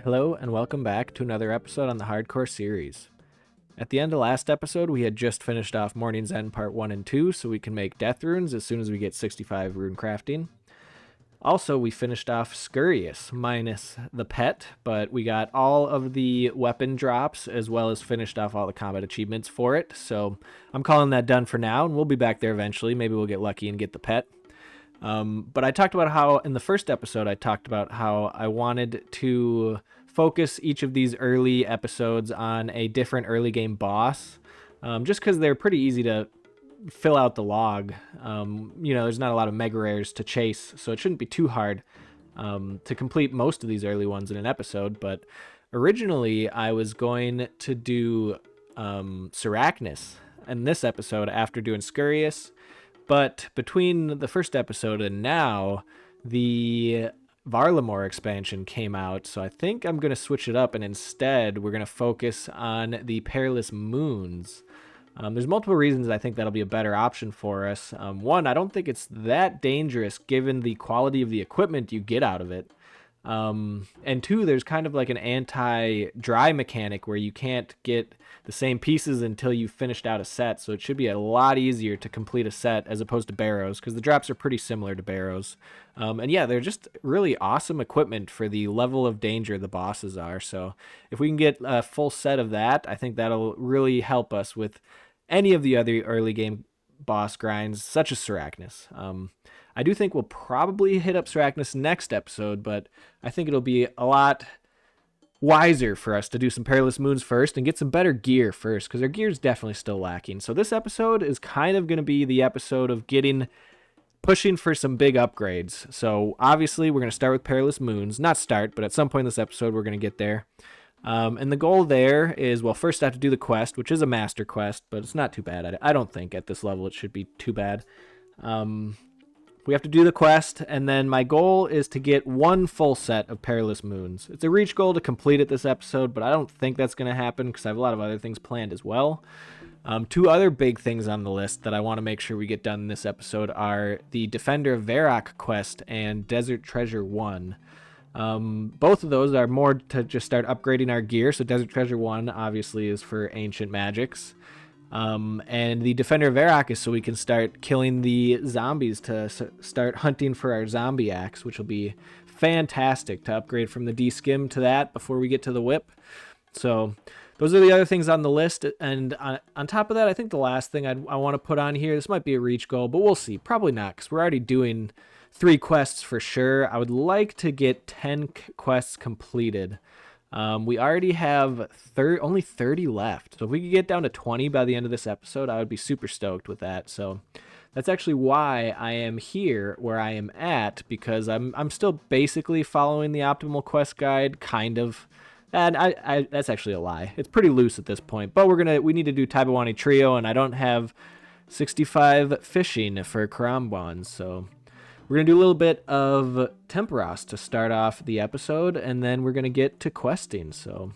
Hello and welcome back to another episode on the Hardcore series. At the end of last episode, we had just finished off Morning's End Part 1 and 2, so we can make death runes as soon as we get 65 rune crafting. Also, we finished off Scurious, minus the pet, but we got all of the weapon drops as well as finished off all the combat achievements for it, so I'm calling that done for now, and we'll be back there eventually. Maybe we'll get lucky and get the pet. But I talked about how, in the first episode, I talked about how I wanted to focus each of these early episodes on a different early game boss, just because they're pretty easy to fill out the log. There's not a lot of mega rares to chase, so it shouldn't be too hard to complete most of these early ones in an episode. But originally, I was going to do Seracnus in this episode after doing Scurious. But between the first episode and now, the Varlamore expansion came out, so I think I'm going to switch it up, and instead we're going to focus on the Perilous Moons. There's multiple reasons I think that'll be a better option for us. One, I don't think it's that dangerous given the quality of the equipment you get out of it. And two, there's kind of like an anti-dry mechanic where you can't get the same pieces until you've finished out a set, so it should be a lot easier to complete a set as opposed to Barrows, because the drops are pretty similar to Barrows. And yeah, they're just really awesome equipment for the level of danger the bosses are, so if we can get a full set of that, I think that'll really help us with any of the other early game boss grinds, such as Seracnus. I do think we'll probably hit up Seracnus next episode, but I think it'll be a lot wiser for us to do some Perilous Moons first and get some better gear first, because our gear's definitely still lacking. So this episode is kind of going to be the episode of pushing for some big upgrades. So obviously we're going to start with Perilous Moons. Not start, but at some point in this episode we're going to get there. And the goal there is, well, first I have to do the quest, which is a master quest, but it's not too bad. I don't think at this level it should be too bad. We have to do the quest, and then my goal is to get one full set of Perilous Moons. It's a reach goal to complete it this episode, but I don't think that's going to happen because I have a lot of other things planned as well. Two other big things on the list that I want to make sure we get done in this episode are the Defender of Varrock quest and Desert Treasure 1. Both of those are more to just start upgrading our gear, so Desert Treasure 1 obviously is for ancient magics. And the Defender of Varrock is so we can start killing the zombies to start hunting for our zombie axe, which will be fantastic to upgrade from the D-Skim to that before we get to the whip. So those are the other things on the list. And on top of that, I think the last thing I want to put on here, this might be a reach goal, but we'll see. Probably not, because we're already doing 3 quests for sure. I would like to get 10 quests completed. We already have only 30 left. So if we could get down to 20 by the end of this episode, I would be super stoked with that. So that's actually why I am here where I am at, because I'm still basically following the optimal quest guide, kind of. And I that's actually a lie. It's pretty loose at this point. But we need to do Taibawani Trio, and I don't have 65 fishing for Karambwans, so we're going to do a little bit of Tempoross to start off the episode, and then we're going to get to questing. So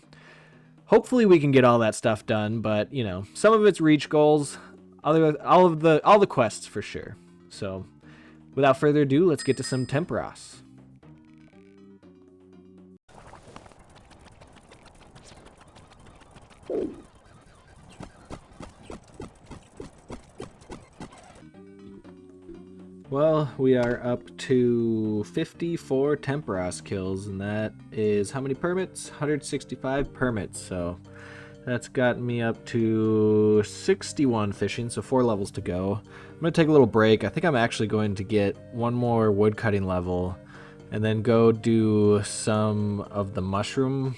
hopefully we can get all that stuff done, but, some of it's reach goals, all the quests for sure. So without further ado, let's get to some Tempoross. Well, we are up to 54 Tempoross kills, and that is how many permits? 165 permits, so that's gotten me up to 61 fishing, so 4 levels to go. I'm going to take a little break. I think I'm actually going to get one more woodcutting level, and then go do some of the mushroom,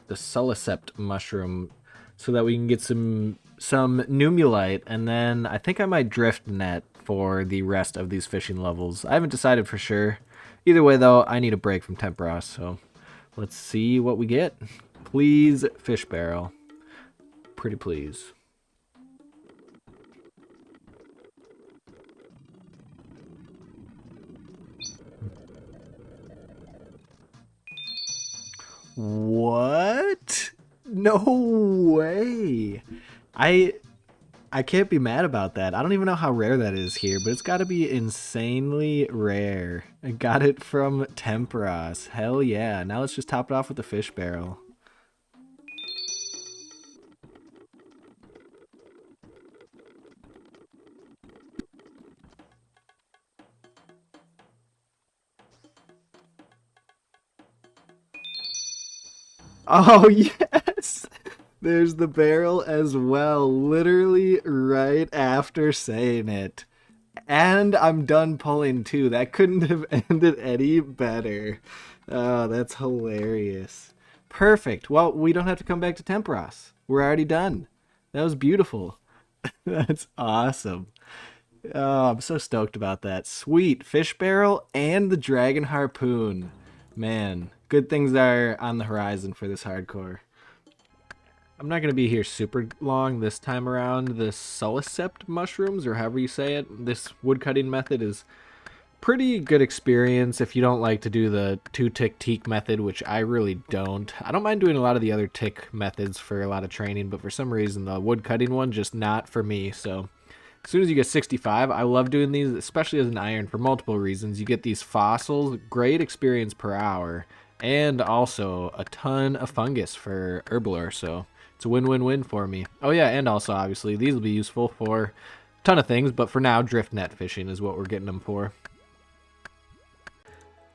the Sulicept mushroom, so that we can get some Numulite, and then I think I might drift net for the rest of these fishing levels. I haven't decided for sure. Either way, though, I need a break from Tempoross, so let's see what we get. Please, fish barrel. Pretty please. What? No way. I can't be mad about that. I don't even know how rare that is here, but it's got to be insanely rare. I got it from Tempoross. Hell yeah. Now let's just top it off with the fish barrel. Oh, yes! There's the barrel as well, literally right after saying it. And I'm done pulling too. That couldn't have ended any better. Oh, that's hilarious. Perfect. Well, we don't have to come back to Tempoross. We're already done. That was beautiful. That's awesome. Oh, I'm so stoked about that. Sweet. Fish barrel and the dragon harpoon. Man, good things are on the horizon for this hardcore. I'm not going to be here super long this time around. The Sulicept mushrooms, or however you say it, this woodcutting method is pretty good experience if you don't like to do the 2-tick teak method, which I really don't. I don't mind doing a lot of the other tick methods for a lot of training, but for some reason the woodcutting one, just not for me. So as soon as you get 65, I love doing these, especially as an iron, for multiple reasons. You get these fossils, great experience per hour, and also a ton of fungus for herblore, so it's a win-win-win for me. Oh yeah, and also obviously these will be useful for a ton of things, but for now, drift net fishing is what we're getting them for.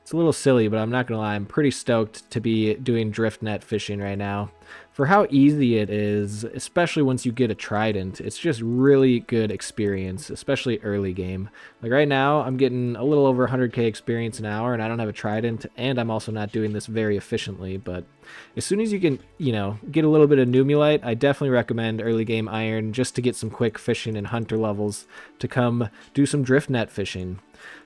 It's a little silly, but I'm not going to lie, I'm pretty stoked to be doing drift net fishing right now. For how easy it is, especially once you get a trident, it's just really good experience, especially early game. Like right now, I'm getting a little over 100k experience an hour, and I don't have a trident, and I'm also not doing this very efficiently, but as soon as you can, you know, get a little bit of numulite, I definitely recommend early game iron just to get some quick fishing and hunter levels to come do some drift net fishing.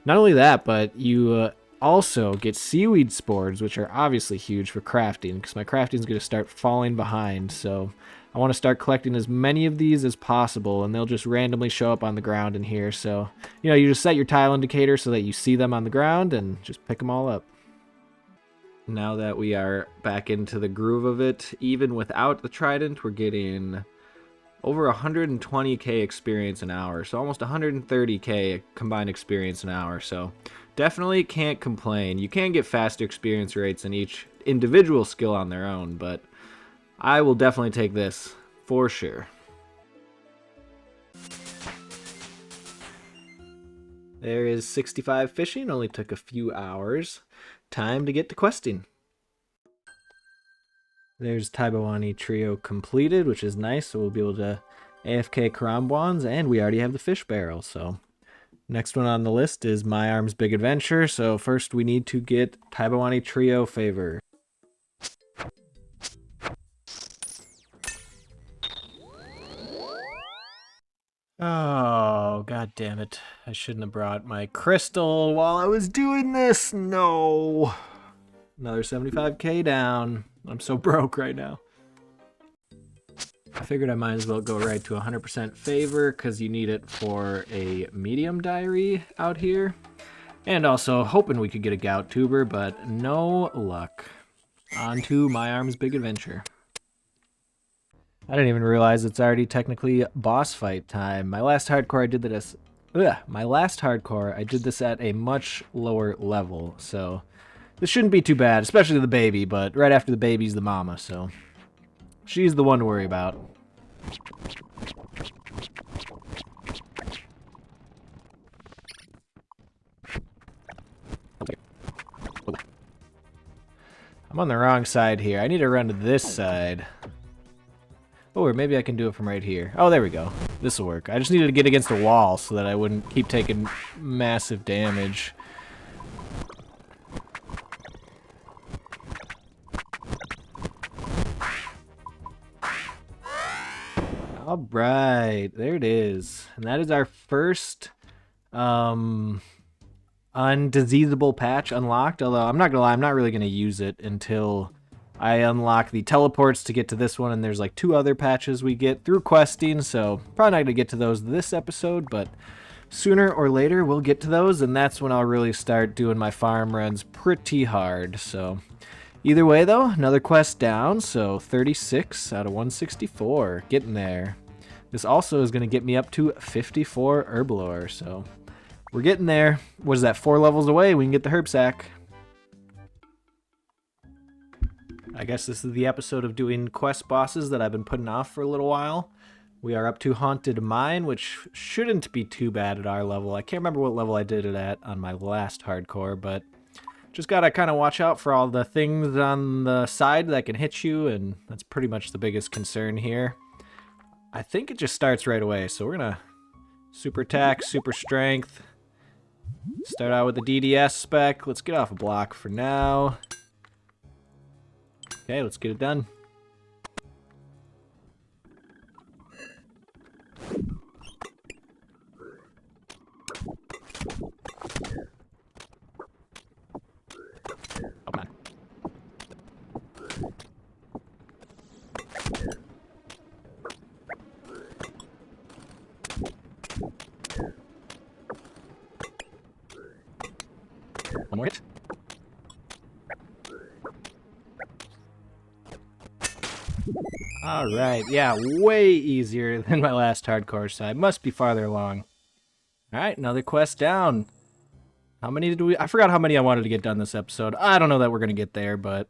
Not only that, but you also get seaweed spores, which are obviously huge for crafting, because my crafting is going to start falling behind. So I want to start collecting as many of these as possible, and they'll just randomly show up on the ground in here. So, you know, you just set your tile indicator so that you see them on the ground and just pick them all up. Now that we are back into the groove of it, even without the trident, we're getting over 120k experience an hour, so almost 130k combined experience an hour. So definitely can't complain. You can get faster experience rates in each individual skill on their own, but I will definitely take this for sure. There is 65 fishing, only took a few hours. Time to get to questing. There's Taibawani Trio completed, which is nice, so we'll be able to AFK Karambwans, and we already have the fish barrel, so next one on the list is My Arm's Big Adventure, so first we need to get Taibawani Trio favor. Oh, god damn it. I shouldn't have brought my crystal while I was doing this. No. Another 75k down. I'm so broke right now. I figured I might as well go right to 100% favor because you need it for a medium diary out here. And also hoping we could get a gout tuber, but no luck. On to My Arm's Big Adventure. I didn't even realize it's already technically boss fight time. My last hardcore I did this at a much lower level, so this shouldn't be too bad, especially the baby, but right after the baby's the mama, so she's the one to worry about. I'm on the wrong side here. I need to run to this side. Oh, or maybe I can do it from right here. Oh, there we go. This will work. I just needed to get against a wall so that I wouldn't keep taking massive damage. All right, there it is. And that is our first undiseasable patch unlocked. Although I'm not gonna lie, I'm not really gonna use it until I unlock the teleports to get to this one, and there's like 2 other patches we get through questing, so probably not gonna get to those this episode, but sooner or later we'll get to those, and that's when I'll really start doing my farm runs pretty hard. So either way though, another quest down, so 36 out of 164, getting there. This also is going to get me up to 54 herblore, so we're getting there. What is that, 4 levels away? We can get the herb sack. I guess this is the episode of doing quest bosses that I've been putting off for a little while. We are up to Haunted Mine, which shouldn't be too bad at our level. I can't remember what level I did it at on my last hardcore, but just gotta kind of watch out for all the things on the side that can hit you, and that's pretty much the biggest concern here. I think it just starts right away, so we're gonna super attack, super strength. Start out with the DDS spec. Let's get off a block for now. Okay, let's get it done. Oh, man. One more hit. Alright, yeah, way easier than my last hardcore, so I must be farther along. Alright, another quest down. How many did we... I forgot how many I wanted to get done this episode. I don't know that we're going to get there, but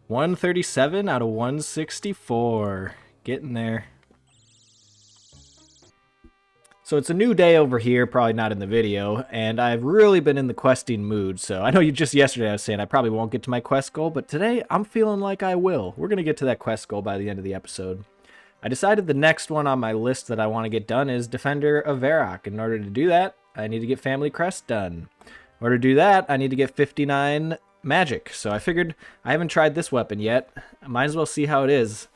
137 out of 164. Getting there. So it's a new day over here, probably not in the video, and I've really been in the questing mood. So I know just yesterday I was saying I probably won't get to my quest goal, but today I'm feeling like I will. We're going to get to that quest goal by the end of the episode. I decided the next one on my list that I want to get done is Defender of Varrock. In order to do that, I need to get Family Crest done. In order to do that, I need to get 59 magic. So I figured I haven't tried this weapon yet. I might as well see how it is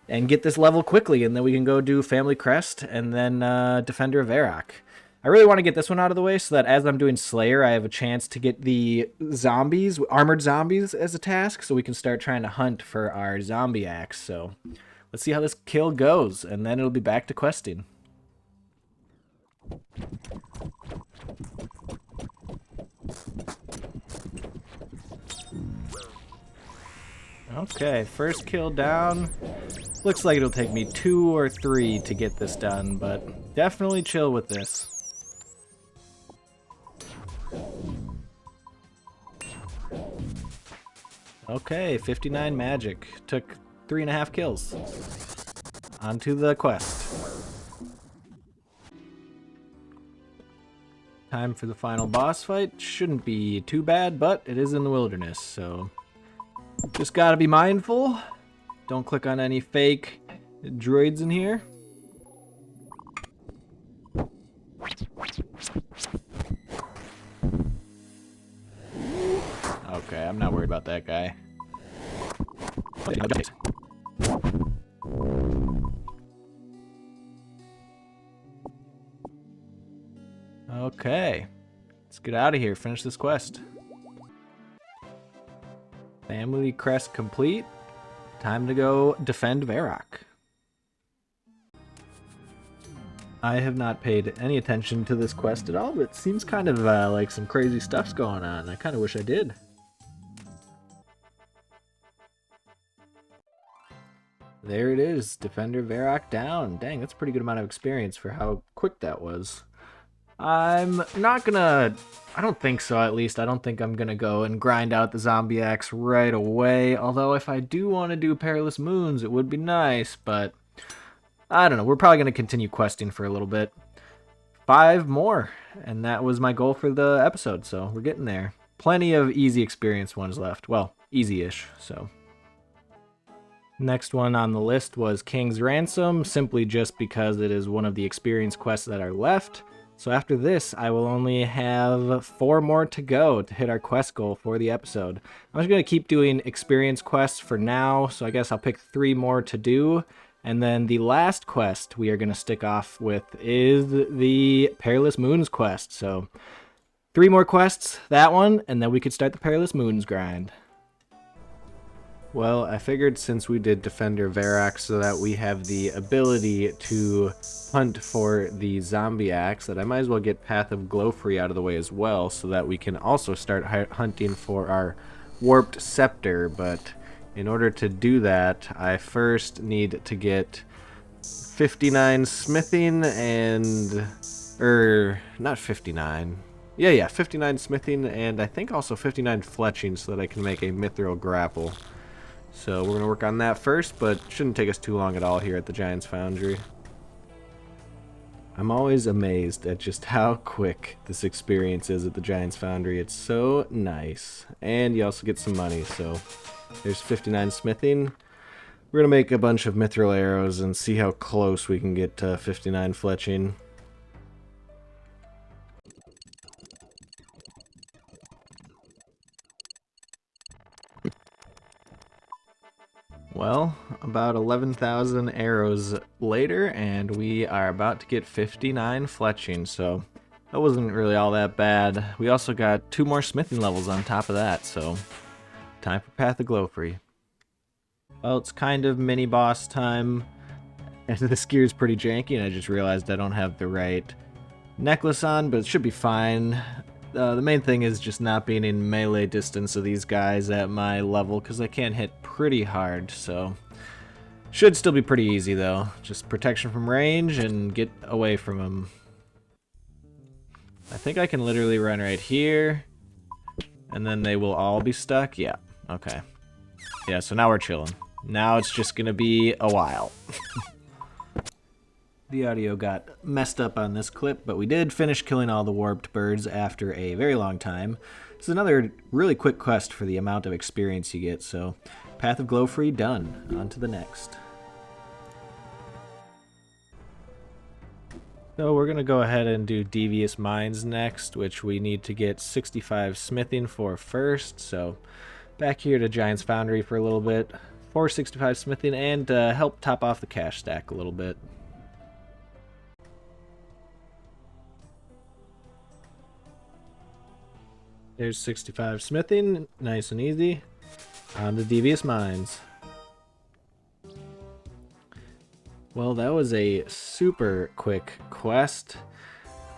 and get this level quickly, and then we can go do Family Crest and then Defender of Varrock. I really want to get this one out of the way so that as I'm doing Slayer, I have a chance to get the zombies, armored zombies, as a task, so we can start trying to hunt for our zombie axe. So let's see how this kill goes, and then it'll be back to questing. Okay, first kill down. Looks like it'll take me 2 or 3 to get this done, but definitely chill with this. Okay, 59 magic. Took 3.5 kills. On to the quest. Time for the final boss fight. Shouldn't be too bad, but it is in the wilderness, so just gotta be mindful. Don't click on any fake droids in here. Okay, I'm not worried about that guy. Okay, let's get out of here, finish this quest. Family Crest complete. Time to go defend Varrock. I have not paid any attention to this quest at all, but it seems kind of like some crazy stuff's going on. I kind of wish I did. There it is, Defender Varrock down. Dang, that's a pretty good amount of experience for how quick that was. I'm not gonna... I don't think so, at least. I don't think I'm gonna go and grind out the zombie axe right away. Although if I do want to do Perilous Moons, it would be nice, but I don't know. We're probably gonna continue questing for a little bit. 5 more, and that was my goal for the episode, so we're getting there. Plenty of easy experience ones left. Well, easy-ish, so. Next one on the list was King's Ransom, simply just because it is one of the experience quests that are left. So after this, I will only have 4 more to go to hit our quest goal for the episode. I'm just going to keep doing experience quests for now, so I guess I'll pick 3 more to do. And then the last quest we are going to stick off with is the Perilous Moons quest. So 3 more quests, that one, and then we could start the Perilous Moons grind. Well, I figured since we did Defender Varrock so that we have the ability to hunt for the zombie axe, that I might as well get Path of Glowfree out of the way as well so that we can also start hunting for our Warped Scepter. But in order to do that, I first need to get 59 smithing and... not 59. Yeah, 59 smithing and I think also 59 fletching so that I can make a mithril grapple. So we're going to work on that first, but shouldn't take us too long at all here at the Giant's Foundry. I'm always amazed at just how quick this experience is at the Giant's Foundry. It's so nice. And you also get some money, so there's 59 smithing. We're going to make a bunch of mithril arrows and see how close we can get to 59 fletching. Well, about 11,000 arrows later, and we are about to get 59 fletching, so that wasn't really all that bad. We also got 2 more smithing levels on top of that, so time for Path of Glowfree. Well, it's kind of mini-boss time, and this gear's pretty janky, and I just realized I don't have the right necklace on, but it should be fine. The main thing is just not being in melee distance of these guys at my level, because I can hit pretty hard, so should still be pretty easy though. Just protection from range and get away from them. I think I can literally run right here, and then they will all be stuck. Yeah, okay. Yeah, so now we're chilling. Now it's just gonna be a while. The audio got messed up on this clip, but we did finish killing all the warped birds after a very long time. This is another really quick quest for the amount of experience you get, so Path of Glowfree done. On to the next. So we're going to go ahead and do Devious Mines next, which we need to get 65 smithing for first. So back here to Giant's Foundry for a little bit. 465 smithing and help top off the cash stack a little bit. There's 65 smithing, nice and easy. On to Devious Mines. Well, that was a super quick quest.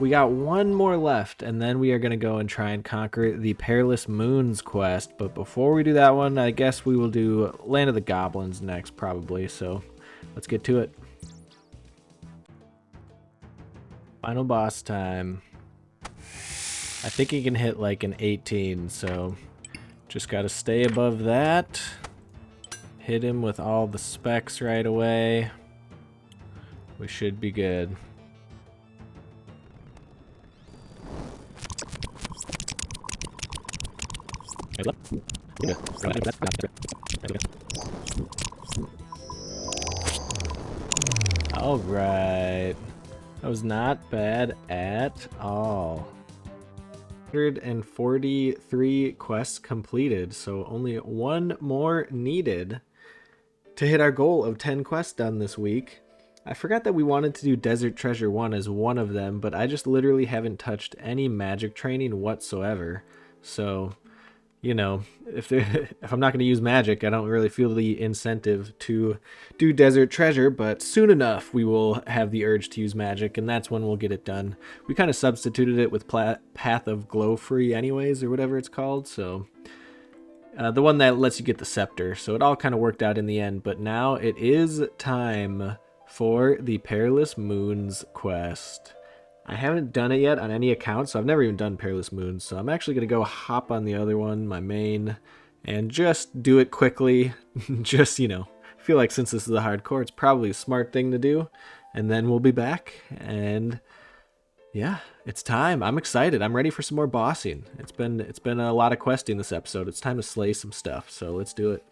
We got one more left, and then we are going to go and try and conquer the Perilous Moons quest. But before we do that one, I guess we will do Land of the Goblins next, probably. So let's get to it. Final boss time. I think he can hit like an 18, so just got to stay above that. Hit him with all the specs right away. We should be good. All right. That was not bad at all. 143 quests completed, so only one more needed to hit our goal of 10 quests done this week. I forgot that we wanted to do Desert Treasure 1 as one of them, but I just literally haven't touched any magic training whatsoever. So, you know, if I'm not going to use magic, I don't really feel the incentive to do Desert Treasure, but soon enough we will have the urge to use magic, and that's when we'll get it done. We kind of substituted it with Path of Glowfree anyways, or whatever it's called, so the one that lets you get the scepter, so it all kind of worked out in the end. But now it is time for the Perilous Moons quest. I haven't done it yet on any account, so I've never even done Perilous Moons, so I'm actually going to go hop on the other one, my main, and just do it quickly. Just, you know, I feel like since this is a hardcore, it's probably a smart thing to do, and then we'll be back, and yeah, it's time. I'm excited. I'm ready for some more bossing. It's been a lot of questing this episode. It's time to slay some stuff, so let's do it.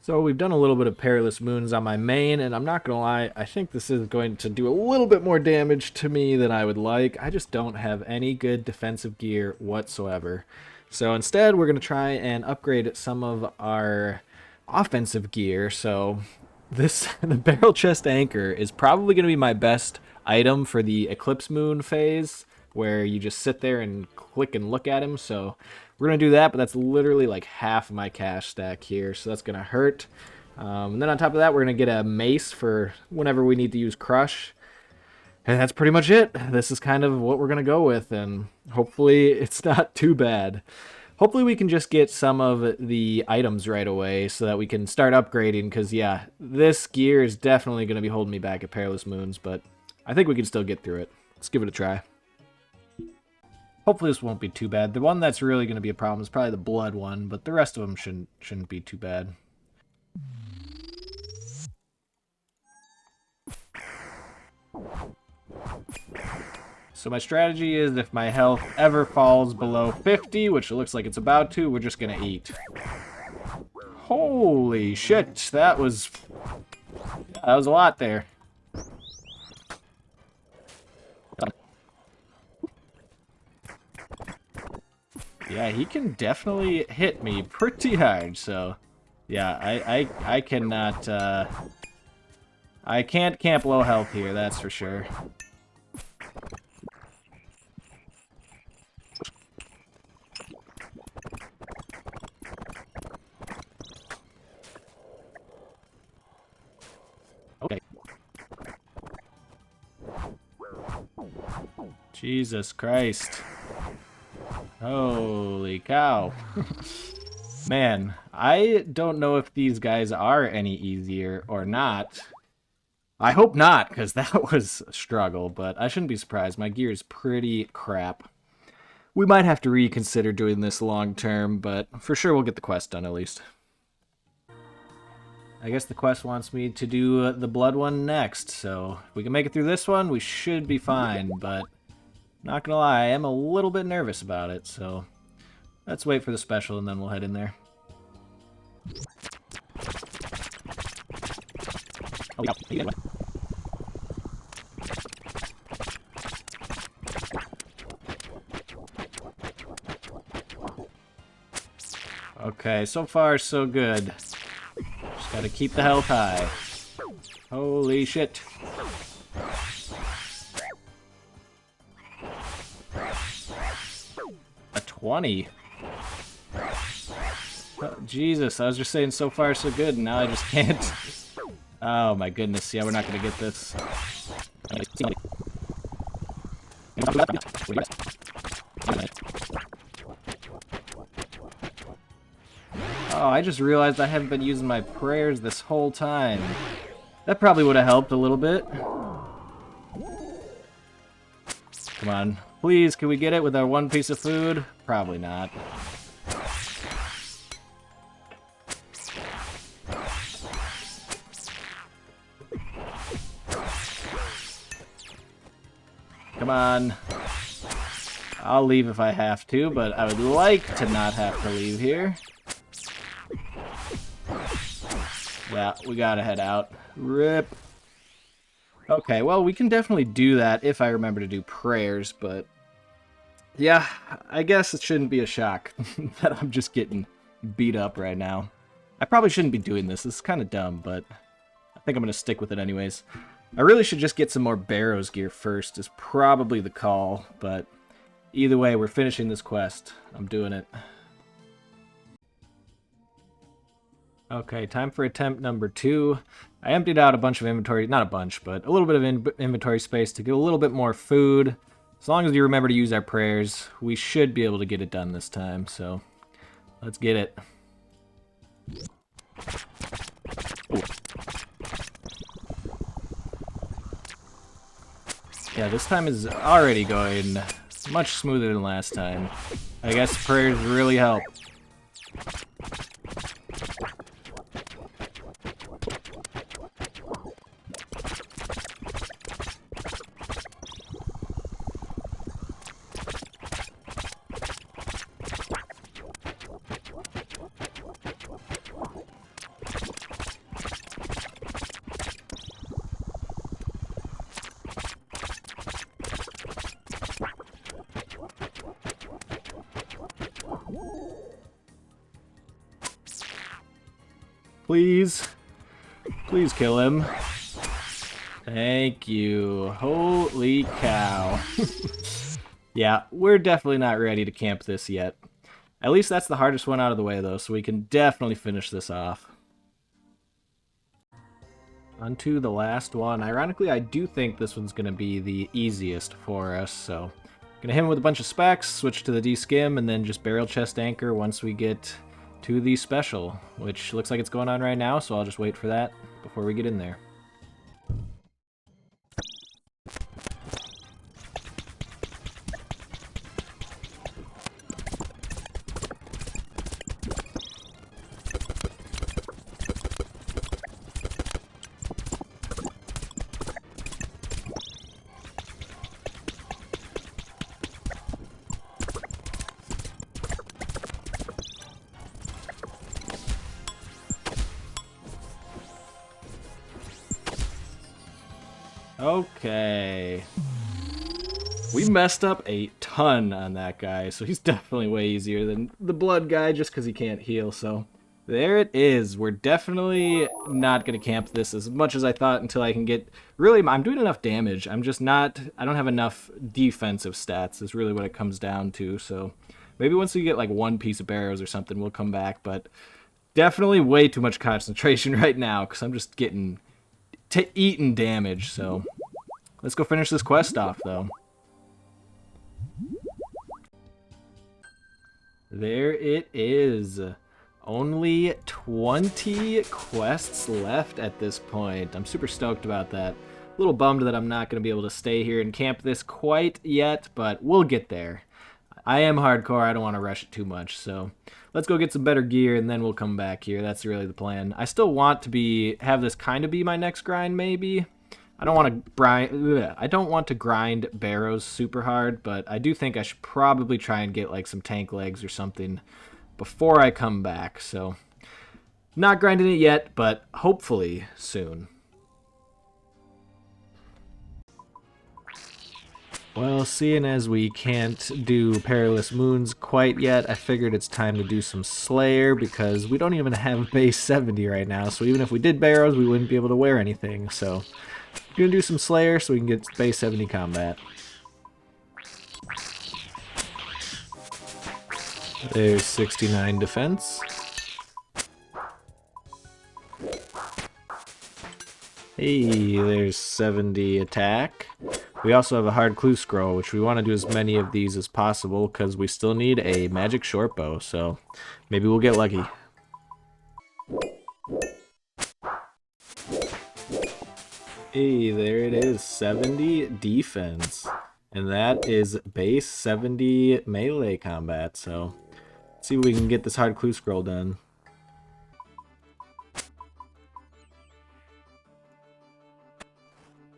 So we've done a little bit of Perilous Moons on my main, and I'm not going to lie, I think this is going to do a little bit more damage to me than I would like. I just don't have any good defensive gear whatsoever. So instead, we're going to try and upgrade some of our offensive gear. So the Barrel Chest Anchor is probably going to be my best item for the Eclipse Moon phase, where you just sit there and click and look at him. So we're going to do that, but that's literally like half of my cash stack here, so that's going to hurt. And then on top of that, we're going to get a mace for whenever we need to use Crush. And that's pretty much it. This is kind of what we're going to go with, and hopefully it's not too bad. Hopefully we can just get some of the items right away so that we can start upgrading, because, yeah, this gear is definitely going to be holding me back at Perilous Moons, but I think we can still get through it. Let's give it a try. Hopefully this won't be too bad. The one that's really going to be a problem is probably the blood one, but the rest of them shouldn't be too bad. So my strategy is if my health ever falls below 50, which it looks like it's about to, we're just going to eat. Holy shit, that was a lot there. Yeah, he can definitely hit me pretty hard, so yeah, I cannot I can't camp low health here, that's for sure. Okay. Jesus Christ. Holy cow. Man, I don't know if these guys are any easier or not. I hope not, because that was a struggle, but I shouldn't be surprised. My gear is pretty crap. We might have to reconsider doing this long term, but for sure we'll get the quest done at least. I guess the quest wants me to do the blood one next, so if we can make it through this one, we should be fine, but not gonna lie, I am a little bit nervous about it, so let's wait for the special and then we'll head in there. Okay, so far so good. Just gotta keep the health high. Holy shit. A 20. Oh, Jesus, I was just saying so far so good, and now I just can't. Oh my goodness, yeah, we're not gonna get this. Oh, I just realized I haven't been using my prayers this whole time. That probably would have helped a little bit. Come on. Please, can we get it with our one piece of food? Probably not. Come on. I'll leave if I have to, but I would like to not have to leave here. Yeah, we gotta head out. RIP. Okay, well, we can definitely do that if I remember to do prayers, but yeah, I guess it shouldn't be a shock that I'm just getting beat up right now. I probably shouldn't be doing this. This is kind of dumb, but I think I'm going to stick with it anyways. I really should just get some more Barrows gear first is probably the call, but either way, we're finishing this quest. I'm doing it. Okay, time for attempt number 2. I emptied out a bunch of inventory, not a bunch, but a little bit of inventory space to get a little bit more food. As long as you remember to use our prayers, we should be able to get it done this time, so let's get it. Ooh. Yeah, this time is already going much smoother than last time. I guess prayers really help. Please. Please kill him. Thank you. Holy cow. Yeah, we're definitely not ready to camp this yet. At least that's the hardest one out of the way, though, so we can definitely finish this off. Onto the last one. Ironically, I do think this one's going to be the easiest for us, so Gonna hit him with a bunch of specs, switch to the D-skim, and then just barrel chest anchor once we get to the special, which looks like it's going on right now, so I'll just wait for that before we get in there. Okay. We messed up a ton on that guy, so he's definitely way easier than the blood guy just because he can't heal, so there it is. We're definitely not going to camp this as much as I thought until I can get... Really, I'm doing enough damage. I'm just not... I don't have enough defensive stats is really what it comes down to, so maybe once we get like one piece of barrows or something, we'll come back, but definitely way too much concentration right now because I'm just getting... eating damage, so let's go finish this quest off, though. There it is. Only 20 quests left at this point. I'm super stoked about that. A little bummed that I'm not going to be able to stay here and camp this quite yet, but we'll get there. I am hardcore. I don't want to rush it too much, so let's go get some better gear and then we'll come back here. That's really the plan. I still want to have this kind of be my next grind, maybe. I don't want to grind barrows super hard, but I do think I should probably try and get like some tank legs or something before I come back. So not grinding it yet, but hopefully soon. Well, seeing as we can't do Perilous Moons quite yet, I figured it's time to do some Slayer because we don't even have base 70 right now, so even if we did barrows, we wouldn't be able to wear anything, so I'm going to do some Slayer so we can get base 70 combat. There's 69 defense. Hey, there's 70 attack. We also have a hard clue scroll, which we want to do as many of these as possible because we still need a magic short bow, so maybe we'll get lucky. Hey, there it is, 70 defense. And that is base 70 melee combat, so let's see if we can get this hard clue scroll done.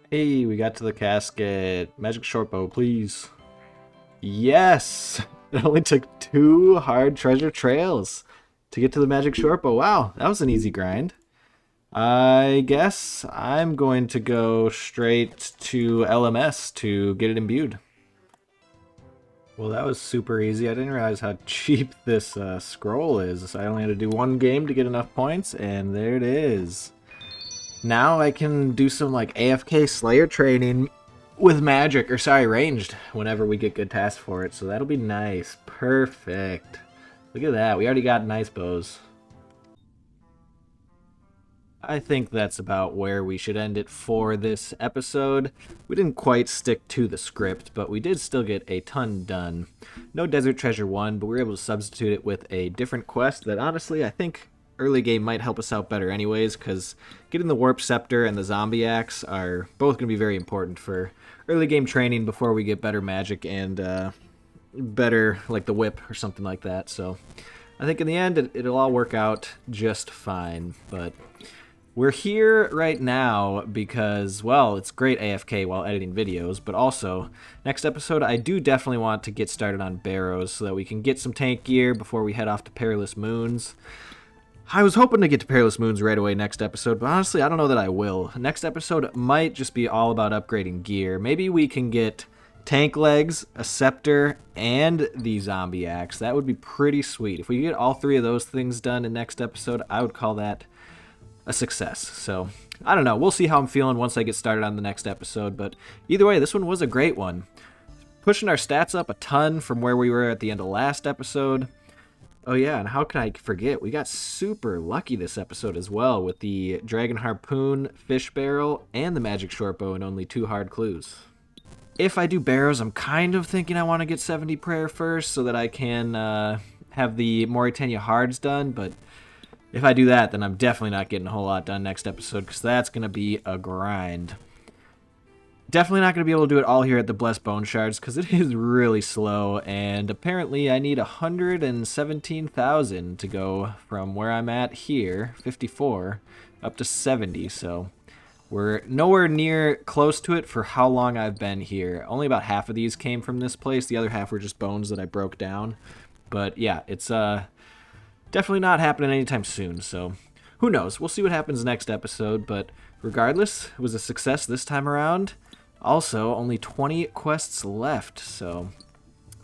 Hey, we got to the casket. Magic short bow, please. Yes! It only took 2 hard treasure trails to get to the magic short bow. Wow, that was an easy grind. I guess I'm going to go straight to LMS to get it imbued. Well, that was super easy. I didn't realize how cheap this scroll is. I only had to do 1 game to get enough points, and there it is. Now I can do some like AFK Slayer training with magic, or sorry, ranged, whenever we get good tasks for it. So that'll be nice. Perfect. Look at that. We already got nice bows. I think that's about where we should end it for this episode. We didn't quite stick to the script, but we did still get a ton done. No Desert Treasure 1, but we were able to substitute it with a different quest that honestly I think early game might help us out better anyways, because getting the Warp Scepter and the Zombie Axe are both going to be very important for early game training before we get better magic and better, like the Whip or something like that. So I think in the end it'll all work out just fine, but we're here right now because, well, it's great AFK while editing videos, but also, next episode I do definitely want to get started on barrows so that we can get some tank gear before we head off to Perilous Moons. I was hoping to get to Perilous Moons right away next episode, but honestly, I don't know that I will. Next episode might just be all about upgrading gear. Maybe we can get tank legs, a scepter, and the zombie axe. That would be pretty sweet. If we get all 3 of those things done in next episode, I would call that a success. So, I don't know. We'll see how I'm feeling once I get started on the next episode, but either way, this one was a great one. Pushing our stats up a ton from where we were at the end of last episode. Oh yeah, and how can I forget? We got super lucky this episode as well with the Dragon Harpoon, Fish Barrel, and the Magic Short Bow and only 2 hard clues. If I do barrows, I'm kind of thinking I want to get 70 prayer first so that I can have the Mauritania hards done, but if I do that, then I'm definitely not getting a whole lot done next episode, because that's going to be a grind. Definitely not going to be able to do it all here at the Blessed Bone Shards, because it is really slow, and apparently I need 117,000 to go from where I'm at here, 54, up to 70, so we're nowhere near close to it for how long I've been here. Only about half of these came from this place. The other half were just bones that I broke down. But yeah, it's definitely not happening anytime soon. So who knows? We'll see what happens next episode. But regardless, it was a success this time around. Also, only 20 quests left. So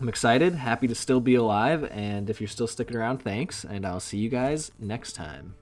I'm excited, happy to still be alive. And if you're still sticking around, thanks. And I'll see you guys next time.